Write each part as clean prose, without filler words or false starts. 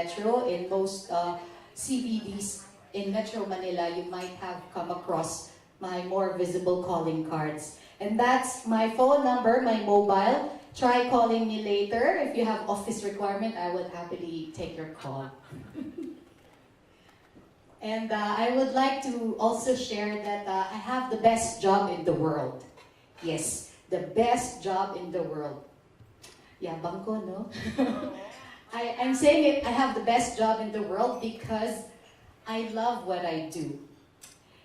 metro. In most CBDs in Metro Manila, you might have come across my more visible calling cards. And that's my phone number, my mobile. Try calling me later. If you have office requirement, I would happily take your call. And I would like to also share that I have the best job in the world. Yes, the best job in the world. Yeah, bangko, no? I'm saying it, I have the best job in the world because I love what I do.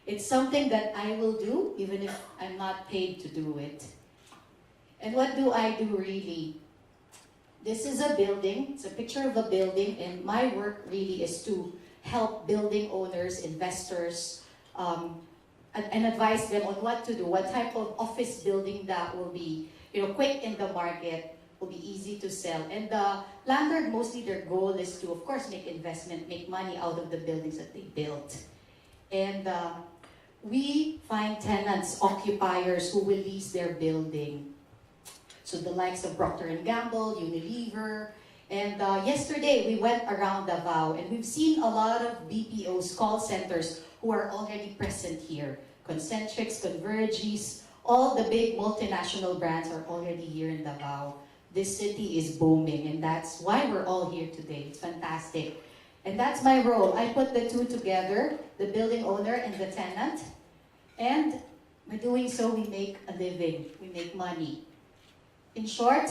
It's something that I will do even if I'm not paid to do it. And what do I do really? This is a building, it's a picture of a building, and my work really is to help building owners, investors, and advise them on what to do, what type of office building that will be, quick in the market, will be easy to sell. And the landlord, mostly their goal is to, of course, make investment, make money out of the buildings that they built. And we find tenants, occupiers who will lease their building. So the likes of Procter & Gamble, Unilever. And yesterday, we went around Davao, and we've seen a lot of BPOs, call centers, who are already present here. Concentrix, Convergys, all the big multinational brands are already here in Davao. This city is booming, and that's why we're all here today. It's fantastic. And that's my role. I put the two together, the building owner and the tenant. And by doing so, we make a living. We make money. In short,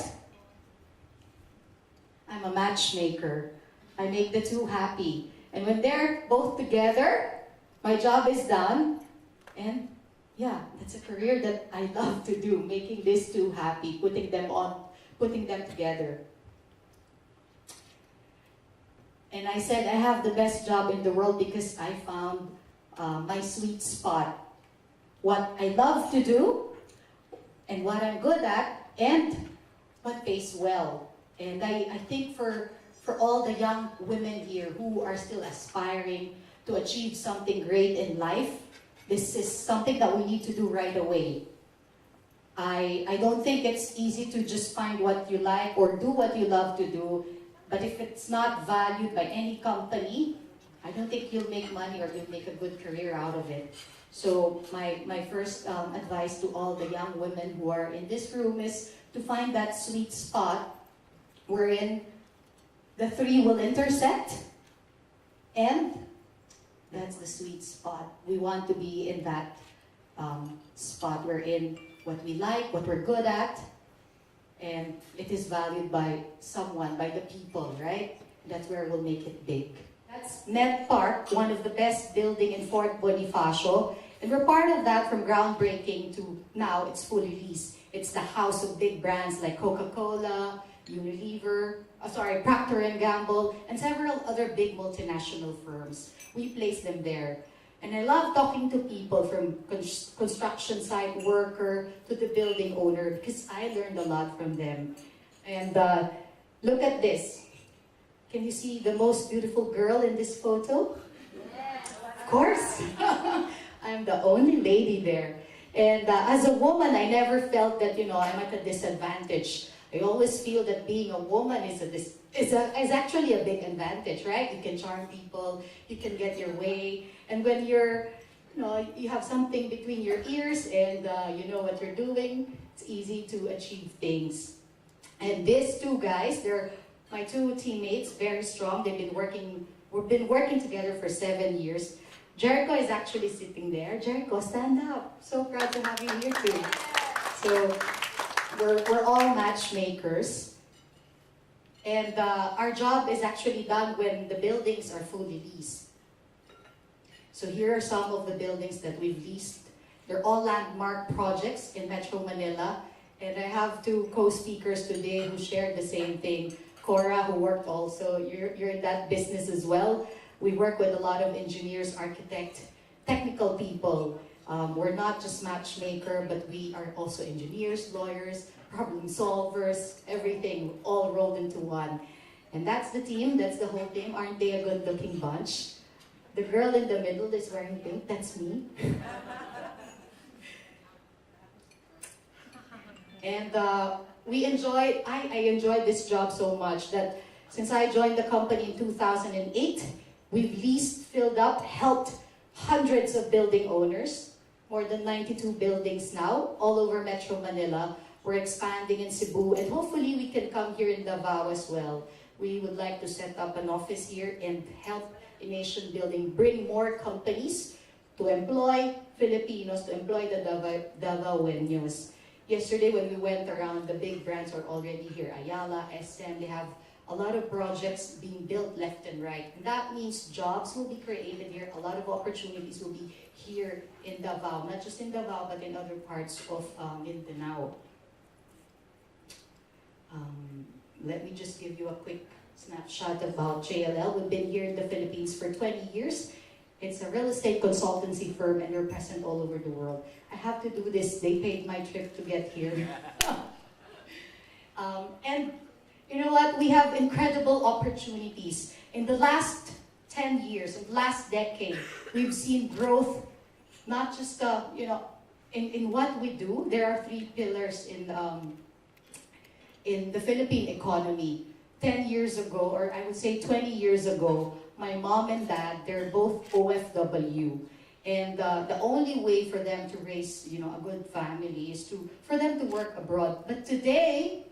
I'm a matchmaker. I make the two happy. And when they're both together, my job is done. And yeah, that's a career that I love to do, making these two happy, putting them together. And I said I have the best job in the world because I found my sweet spot. What I love to do, and what I'm good at, and what pays well. And I think for all the young women here who are still aspiring to achieve something great in life, this is something that we need to do right away. I don't think it's easy to just find what you like or do what you love to do, but if it's not valued by any company, I don't think you'll make money or you'll make a good career out of it. So my first advice to all the young women who are in this room is to find that sweet spot wherein the three will intersect, and that's the sweet spot. We want to be in that spot wherein what we like, what we're good at, and it is valued by someone, by the people, right? That's where we'll make it big. That's Net Park, one of the best building in Fort Bonifacio. And we're part of that from groundbreaking to now it's fully leased. It's the house of big brands like Coca-Cola, Unilever, Procter & Gamble, and several other big multinational firms. We place them there. And I love talking to people from construction site worker to the building owner because I learned a lot from them. And look at this. Can you see the most beautiful girl in this photo? Of course. I'm the only lady there. And as a woman, I never felt that, I'm at a disadvantage. I always feel that being a woman is actually a big advantage, right? You can charm people, you can get your way. And when you have something between your ears and you know what you're doing, it's easy to achieve things. And these two guys, they're my two teammates, very strong. We've been working together for 7 years. Jericho is actually sitting there. Jericho, stand up. So proud to have you here too. So we're all matchmakers. And our job is actually done when the buildings are fully leased. So here are some of the buildings that we've leased. They're all landmark projects in Metro Manila. And I have two co-speakers today who shared the same thing. Cora, who worked also, you're in that business as well. We work with a lot of engineers, architects, technical people. We're not just matchmaker, but we are also engineers, lawyers, problem solvers, everything all rolled into one. And that's the team, that's the whole team. Aren't they a good-looking bunch? The girl in the middle is wearing pink, that's me. And I enjoyed this job so much that Since I joined the company in 2008, we've leased, filled up, helped hundreds of building owners, more than 92 buildings now, all over Metro Manila. We're expanding in Cebu, and hopefully we can come here in Davao as well. We would like to set up an office here and help in nation building, bring more companies to employ Filipinos, to employ the Davaoenos. Yesterday when we went around, the big brands are already here. Ayala, SM, they have a lot of projects being built left and right. And that means jobs will be created here. A lot of opportunities will be here in Davao. Not just in Davao, but in other parts of Mindanao. Let me just give you a quick snapshot about JLL. We've been here in the Philippines for 20 years. It's a real estate consultancy firm, and we're present all over the world. I have to do this. They paid my trip to get here. And you know what? We have incredible opportunities. In the last 10 years, in the last decade, we've seen growth, not just, in what we do. There are 3 pillars in the Philippine economy. 10 years ago, or I would say 20 years ago, my mom and dad, they're both OFW. And the only way for them to raise, a good family is for them to work abroad. But today,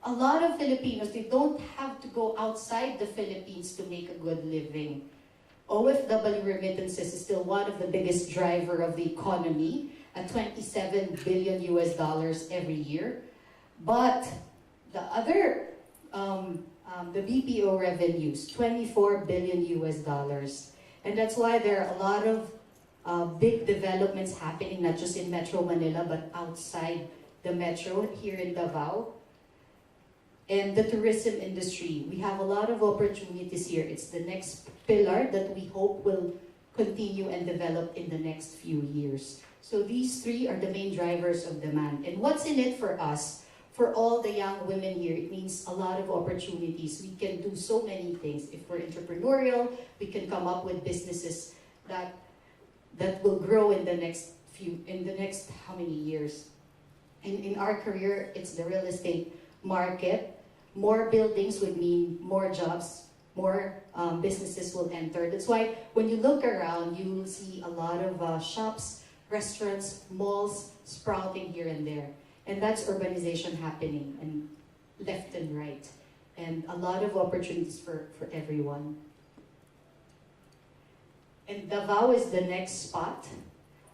a lot of Filipinos, they don't have to go outside the Philippines to make a good living. OFW remittances is still one of the biggest driver of the economy at $27 billion every year. But the other, the BPO revenues, $24 billion. And that's why there are a lot of big developments happening, not just in Metro Manila, but outside the metro here in Davao. And the tourism industry, we have a lot of opportunities here. It's the next pillar that we hope will continue and develop in the next few years. So these 3 are the main drivers of demand. And what's in it for us? For all the young women here, it means a lot of opportunities. We can do so many things. If we're entrepreneurial, we can come up with businesses that will grow in the next how many years. And in our career, it's the real estate market. More buildings would mean more jobs, more businesses will enter. That's why when you look around, you will see a lot of shops, restaurants, malls sprouting here and there. And that's urbanization happening, and left and right. And a lot of opportunities for everyone. And Davao is the next spot.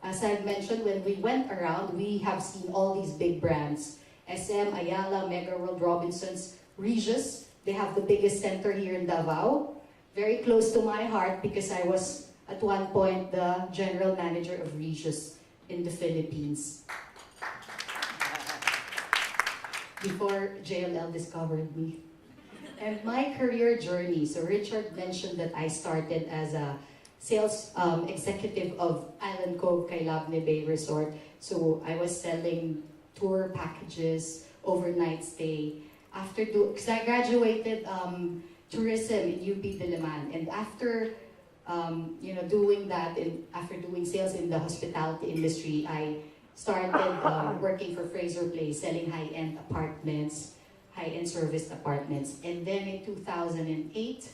As I've mentioned, when we went around, we have seen all these big brands. SM, Ayala, Mega World, Robinsons, Regis. They have the biggest center here in Davao. Very close to my heart because I was, at one point, the general manager of Regis in the Philippines. Before JLL discovered me. And my career journey, so Richard mentioned that I started as a sales executive of Island Cove Kailabne Bay Resort. So I was selling tour packages, overnight stay. Because I graduated tourism in UP Diliman, and after doing that, and after doing sales in the hospitality industry, I started working for Fraser Place, selling high-end apartments, high-end serviced apartments. And then in 2008,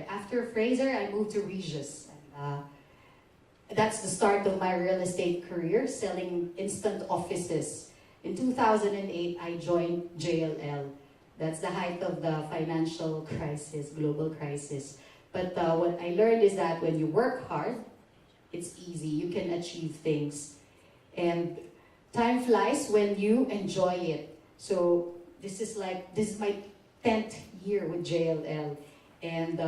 after Fraser, I moved to Regis. And, that's the start of my real estate career, selling instant offices. In 2008, I joined JLL. That's the height of the financial crisis, global crisis. But what I learned is that when you work hard, it's easy. You can achieve things. And time flies when you enjoy it. So this is my 10th year with JLL. And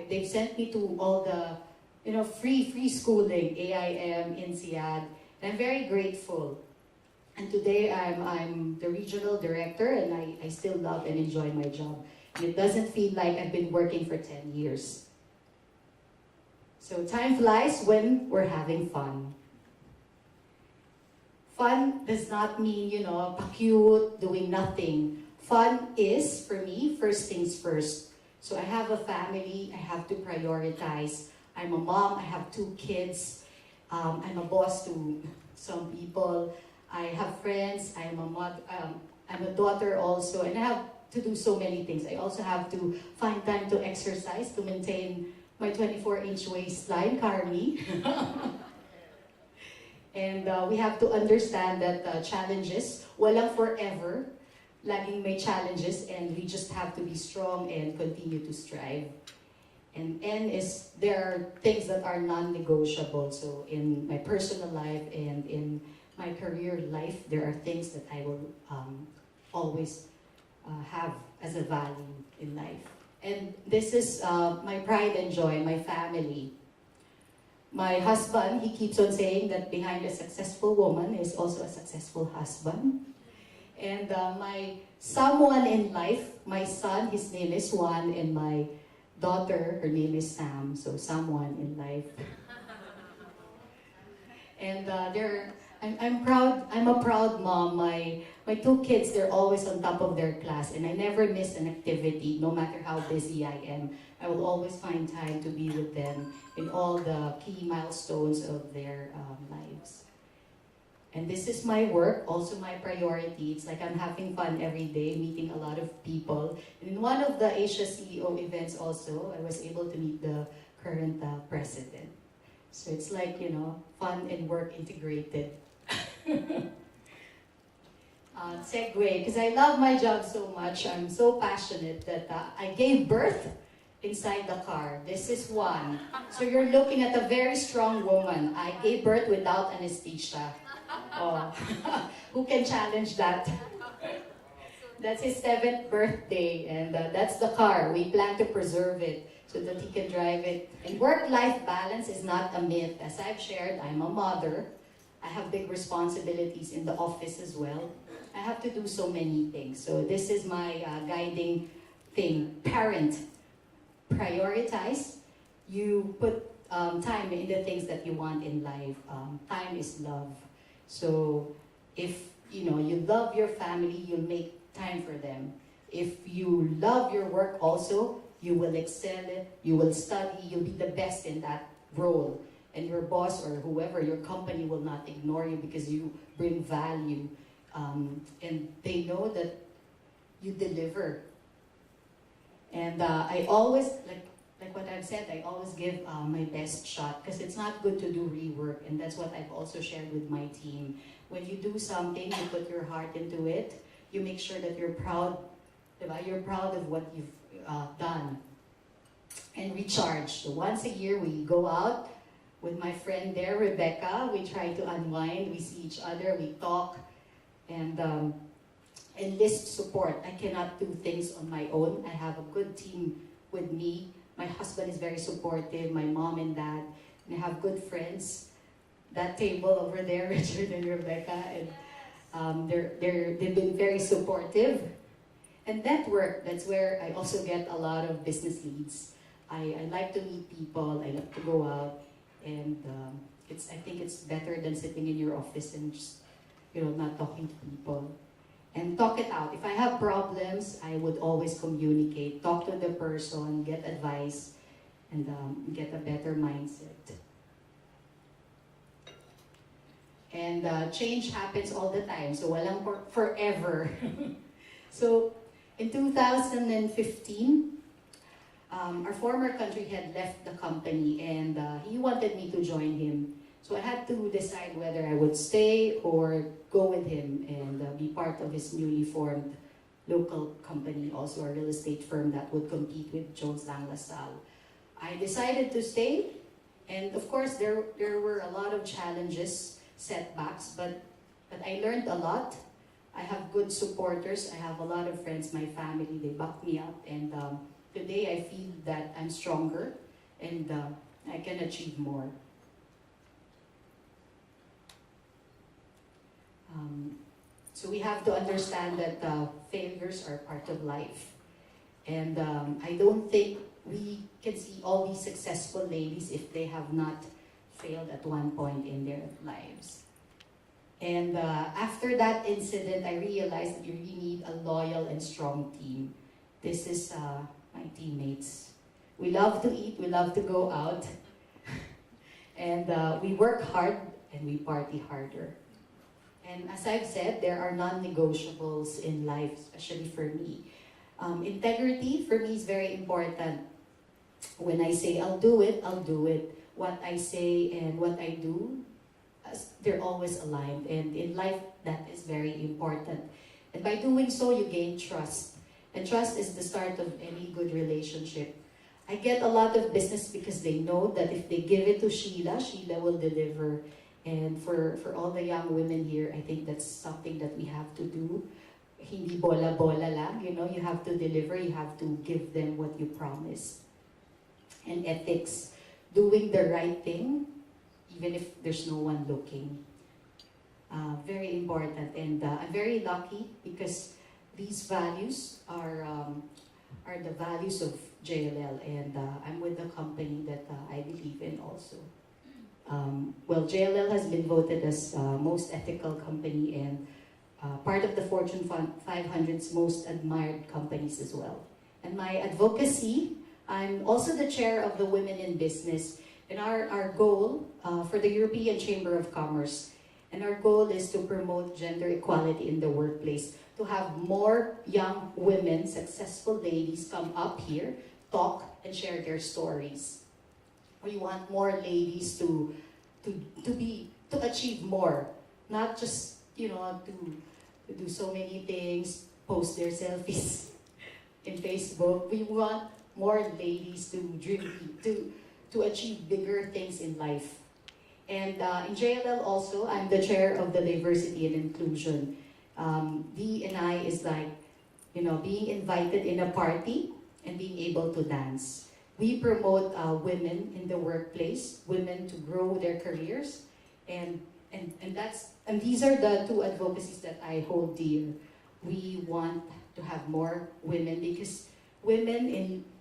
they've sent me to all the free schooling, AIM, INSEAD, and I'm very grateful. And today I'm the regional director, and I still love and enjoy my job. And it doesn't feel like I've been working for 10 years. So time flies when we're having fun. Fun does not mean, pa-cute, doing nothing. Fun is, for me, first things first. So I have a family, I have to prioritize. I'm a mom, I have 2 kids. I'm a boss to some people. I have friends, I'm a daughter also, and I have to do so many things. I also have to find time to exercise, to maintain my 24-inch waistline, Carmi. And we have to understand that challenges, walang forever, laging may challenges, and we just have to be strong and continue to strive. And N is, there are things that are non-negotiable. So in my personal life and in my career life, there are things that I will always have as a value in life. And this is my pride and joy, my family. My husband, he keeps on saying that behind a successful woman is also a successful husband. And my someone in life, my son, his name is Juan, and my daughter, her name is Sam, so someone in life. And I'm proud, I'm a proud mom. My two kids, they're always on top of their class, and I never miss an activity, no matter how busy I am. I will always find time to be with them in all the key milestones of their lives. And this is my work, also my priority. It's like I'm having fun every day, meeting a lot of people. And in one of the Asia CEO events also, I was able to meet the current president. So it's like, you know, fun and work integrated. Segue, because I love my job so much. I'm so passionate that I gave birth inside the car. This is one. So you're looking at a very strong woman. I gave birth without anesthesia. Oh, who can challenge that? That's his 7th birthday, and that's the car. We plan to preserve it so that he can drive it. And work-life balance is not a myth. As I've shared, I'm a mother. I have big responsibilities in the office as well. I have to do so many things. So this is my guiding thing. Parent, prioritize. You put time in the things that you want in life. Time is love. So if you love your family, you'll make time for them. If you love your work also, you will excel it, you will study, you'll be the best in that role. And your boss or whoever, your company will not ignore you because you bring value. And they know that you deliver. And I always, like what I've said, I always give my best shot because it's not good to do rework, and that's what I've also shared with my team. When you do something, you put your heart into it, you make sure that you're proud, you're proud of what you've done. And recharge. So once a year we go out with my friend there, Rebecca, we try to unwind, we see each other, we talk, and enlist support. I cannot do things on my own. I have a good team with me. My husband is very supportive, my mom and dad, and I have good friends. That table over there, Richard and Rebecca, and they've been very supportive. And network, that's where I also get a lot of business leads. I like to meet people, I like to go out, and I think it's better than sitting in your office and just, not talking to people. And talk it out. If I have problems, I would always communicate, talk to the person, get advice, and get a better mindset. And change happens all the time, so walang forever. So in 2015, our former country head left the company, and he wanted me to join him. So I had to decide whether I would stay or go with him and be part of his newly formed local company, also a real estate firm that would compete with Jones Lang LaSalle. I decided to stay, and of course there were a lot of challenges, setbacks, but I learned a lot. I have good supporters, I have a lot of friends, my family, they back me up, and today I feel that I'm stronger and I can achieve more. So we have to understand that failures are part of life. And I don't think we can see all these successful ladies if they have not failed at one point in their lives. And after that incident, I realized that you really need a loyal and strong team. This is my teammates. We love to eat, we love to go out, and we work hard and we party harder. And as I've said, there are non-negotiables in life, especially for me. Integrity for me is very important. When I say I'll do it, I'll do it. What I say and what I do, they're always aligned. And in life, that is very important. And by doing so, you gain trust. And trust is the start of any good relationship. I get a lot of business because they know that if they give it to Sheila, Sheila will deliver. And for all the young women here, I think that's something that we have to do. Hindi bola-bola lang, you know, you have to deliver, you have to give them what you promise. And ethics, doing the right thing, even if there's no one looking. Very important, and I'm very lucky because these values are the values of JLL, and I'm with a company that I believe in also. Well, JLL has been voted as most ethical company and part of the Fortune 500's most admired companies as well. And my advocacy, I'm also the chair of the Women in Business, and our goal for the European Chamber of Commerce, and our goal is to promote gender equality in the workplace, to have more young women, successful ladies come up here, talk, and share their stories. We want more ladies to achieve more, not just, you know, to do so many things, post their selfies in Facebook. We want more ladies to dream, to achieve bigger things in life. And in JLL also, I'm the chair of the Diversity and Inclusion. D&I is like, you know, being invited in a party and being able to dance. We promote women in the workplace, women to grow their careers, and these are the two advocacies that I hold dear. We want to have more women because women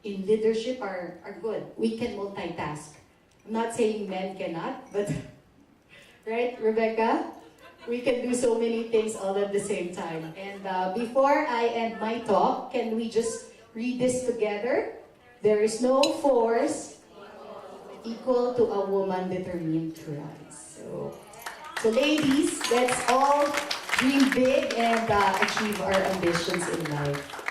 in leadership are good. We can multitask. I'm not saying men cannot, but right, Rebecca? We can do so many things all at the same time. And before I end my talk, can we just read this together? There is no force equal to a woman determined to rise. So ladies, let's all dream big and achieve our ambitions in life.